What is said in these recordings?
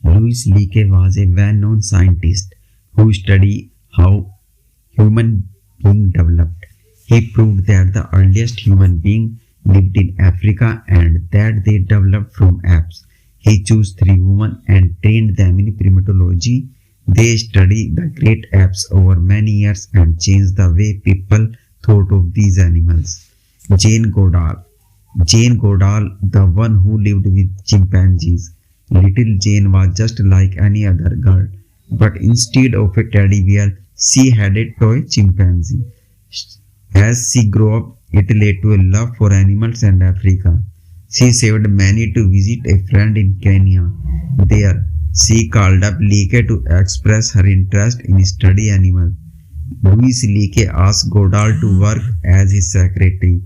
Leakey was a well-known scientist who studied how human being developed. He proved that the earliest human being lived in Africa and that they developed from apes. He chose 3 women and trained them in primatology. They studied the great apes over many years and changed the way people thought of these animals. Jane Goodall. Jane Goodall, the one who lived with chimpanzees. Little Jane was just like any other girl, but instead of a teddy bear, she had a toy chimpanzee. As she grew up, it led to a love for animals and Africa. She saved many to visit a friend in Kenya. There, she called up Leakey to express her interest in study animals. Leakey asked Goodall to work as his secretary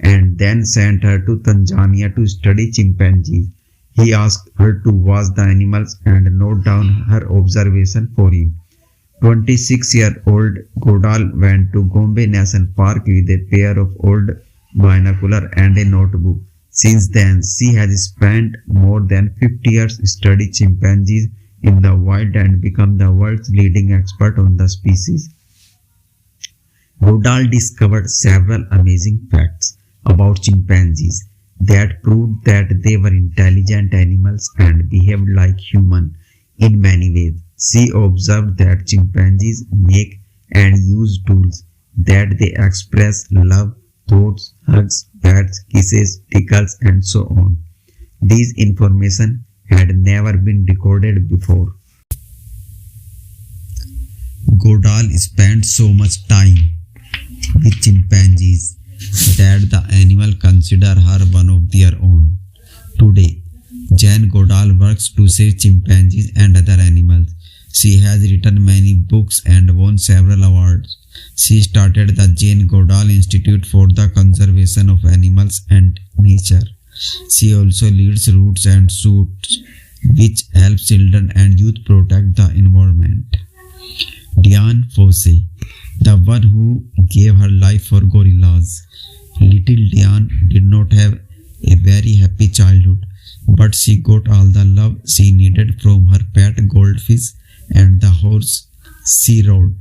and then sent her to Tanzania to study chimpanzees. He asked her to watch the animals and note down her observation for him. 26-year-old Goodall went to Gombe National Park with a pair of old binoculars and a notebook. Since then, she has spent more than 50 years studying chimpanzees in the wild and become the world's leading expert on the species. Goodall discovered several amazing facts about chimpanzees that proved that they were intelligent animals and behaved like humans in many ways. She observed that chimpanzees make and use tools, that they express love, thoughts, hugs, pets, kisses, tickles, and so on. This information had never been recorded before. Goodall spent so much time with chimpanzees that the animal consider her one of their own. Today, Jane Goodall works to save chimpanzees and other animals. She has written many books and won several awards. She started the Jane Goodall Institute for the Conservation of Animals and Nature. She also leads Roots and Shoots, which helps children and youth protect the environment. Dian Fossey, the one who gave her life for gorillas. Little Dian did not have a very happy childhood, but she got all the love she needed from her pet goldfish and the horse she rode.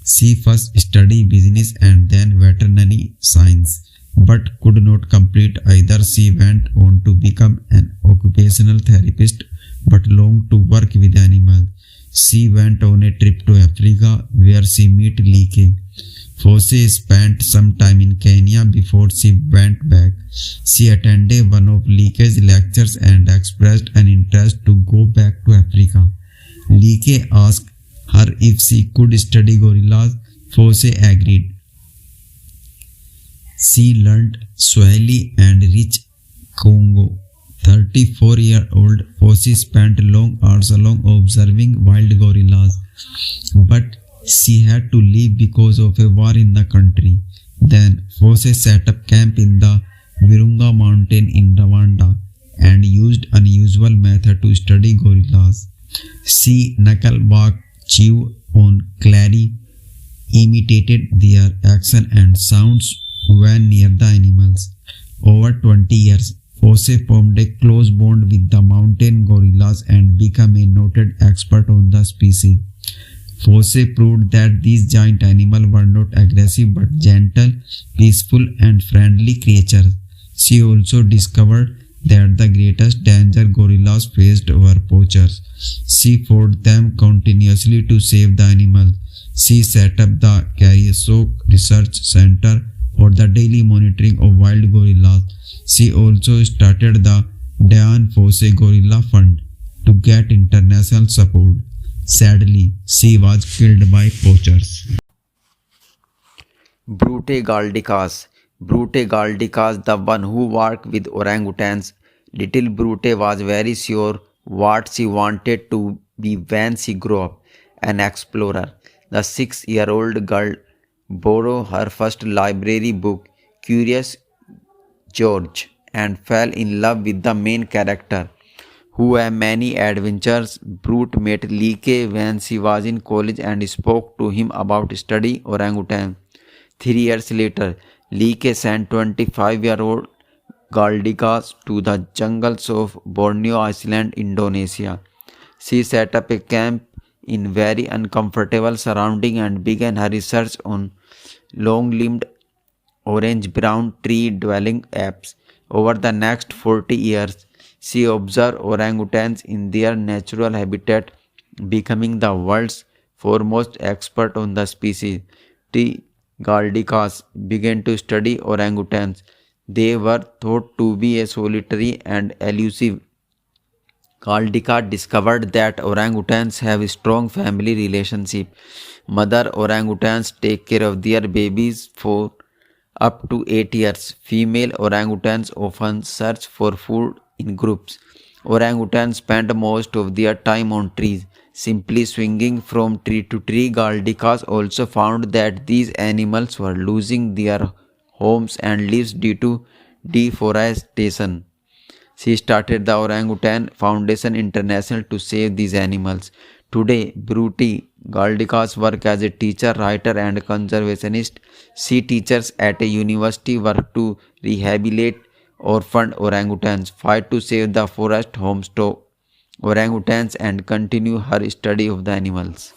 She first studied business and then veterinary science, but could not complete either. She went on to become an occupational therapist, but longed to work with animals. She went on a trip to Africa where she met Leakey. Fossey spent some time in Kenya before she went back. She attended one of Leakey's lectures and expressed an interest to go back to Africa. Leakey asked her if she could study gorillas. Fossey agreed. She learned Swahili and reached Congo. 34-year-old Fossey spent long hours alone observing wild gorillas, but she had to leave because of a war in the country. Then Fossey set up camp in the Virunga mountain in Rwanda and used unusual method to study gorillas. She knuckle walked, chew on clary, imitated their action and sounds when near the animals. Over 20 years, Fossey formed a close bond with the mountain gorillas and became a noted expert on the species. Fossey proved that these giant animals were not aggressive but gentle, peaceful and friendly creatures. She also discovered that the greatest danger gorillas faced were poachers. She fought them continuously to save the animals. She set up the Kariasok Research Center for the daily monitoring of wild gorillas. She also started the Dian Fossey Gorilla Fund to get international support. Sadly, she was killed by poachers. Birutė Galdikas. Birutė Galdikas, the one who worked with orangutans. Little Birutė was very sure what she wanted to be when she grew up, an explorer. The 6-year-old girl borrowed her first library book, Curious George, and fell in love with the main character, who had many adventures. Birutė met Leakey when she was in college and spoke to him about studying orangutan. 3 years later, Leakey sent 25-year-old Galdikas to the jungles of Borneo Island, Indonesia. She set up a camp in very uncomfortable surroundings and began her research on long-limbed orange-brown tree-dwelling apes. Over the next 40 years, she observed orangutans in their natural habitat, becoming the world's foremost expert on the species. T. Galdikas began to study orangutans. They were thought to be a solitary and elusive. Galdika discovered that orangutans have a strong family relationship. Mother orangutans take care of their babies for up to 8 years. Female orangutans often search for food in groups. Orangutans spend most of their time on trees, simply swinging from tree to tree. Galdikas also found that these animals were losing their homes and lives due to deforestation. She started the Orangutan Foundation International to save these animals. Today, Birutė Galdikas works as a teacher, writer, and conservationist. She teaches at a university, works to rehabilitate orphaned orangutans, fight to save the forest homes to orangutans, and continue her study of the animals.